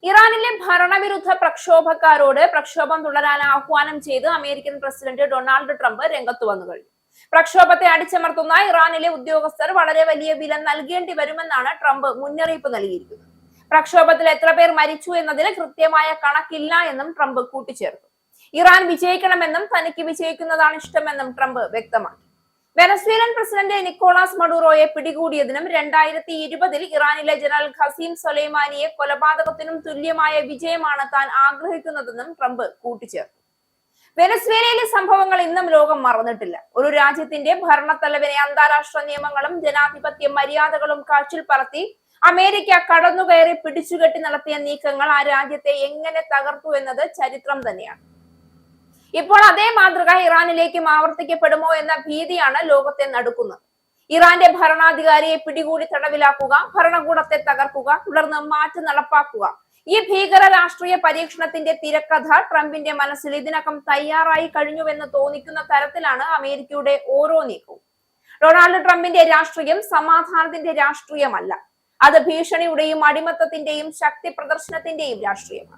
ഇറാനിലെ ഭരണവിരുദ്ധ പ്രക്ഷോഭക്കാരോട് പ്രക്ഷോഭം തുടരാൻ ആഹ്വാനം ചെയ്ത് അമേരിക്കൻ പ്രസിഡന്റ് ഡൊണാൾഡ് ട്രംപ് രംഗത്തു വന്നു കഴിഞ്ഞു. പ്രക്ഷോഭത്തെ അടിച്ചമർത്തുന്ന ഇറാനിലെ ഉദ്യോഗസ്ഥർ വളരെ വലിയ വില നൽകേണ്ടി വരുമെന്നാണ് ട്രംപ് മുന്നറിയിപ്പ് നൽകിയിരിക്കുന്നത്. പ്രക്ഷോഭത്തിൽ എത്ര പേർ മരിച്ചു എന്നതിന് കൃത്യമായ കണക്കില്ല എന്നും ട്രംപ് കൂട്ടിച്ചേർത്തു. ഇറാൻ വിജയിക്കണമെന്നും തനിക്ക് വിജയിക്കുന്നതാണ് ഇഷ്ടമെന്നും ട്രംപ് വ്യക്തമാക്കി. വെനസ്വേലൻ പ്രസിഡന്റ് നിക്കോളാസ് മഡൂറോയെ പിടികൂടിയതിനും 2020 ഇറാനിലെ ജനറൽ ഖസീം സൊലൈമാനിയെ കൊലപാതകത്തിനും തുല്യമായ വിജയമാണ് താൻ ആഗ്രഹിക്കുന്നതെന്നും ട്രംപ് കൂട്ടിച്ചേർത്തു. വെനസ്വേലയിലെ സംഭവങ്ങൾ ഇന്നും ലോകം മറന്നിട്ടില്ല. ഒരു രാജ്യത്തിന്റെ ഭരണത്തലവനെ അന്താരാഷ്ട്ര നിയമങ്ങളും ജനാധിപത്യ മര്യാദകളും കാറ്റിൽ പറത്തി അമേരിക്ക കടന്നുകയറി പിടിച്ചുകെട്ടി നടത്തിയ നീക്കങ്ങൾ ആ രാജ്യത്തെ എങ്ങനെ തകർത്തു എന്നത് ചരിത്രം തന്നെയാണ്. ഇപ്പോൾ അതേ മാതൃക ഇറാനിലേക്കും ആവർത്തിക്കപ്പെടുമോ എന്ന ഭീതിയാണ് ലോകത്തെ നടുക്കുന്നത്. ഇറാന്റെ ഭരണാധികാരിയെ പിടികൂടി തടവിലാക്കുക, ഭരണകൂടത്തെ തകർക്കുക, തുടർന്ന് മാറ്റി നടപ്പാക്കുക. ഈ ഭീകര രാഷ്ട്രീയ പരീക്ഷണത്തിന്റെ തിരക്കഥ ട്രംപിന്റെ മനസ്സിൽ ഇതിനകം തയ്യാറായി കഴിഞ്ഞുവെന്ന് തോന്നിക്കുന്ന തരത്തിലാണ് അമേരിക്കയുടെ ഓരോ നീക്കവും. ഡൊണാൾഡ് ട്രംപിന്റെ രാഷ്ട്രീയം സമാധാനത്തിന്റെ രാഷ്ട്രീയമല്ല, അത് ഭീഷണിയുടെയും അടിമത്തത്തിന്റെയും ശക്തി പ്രദർശനത്തിന്റെയും രാഷ്ട്രീയമാണ്.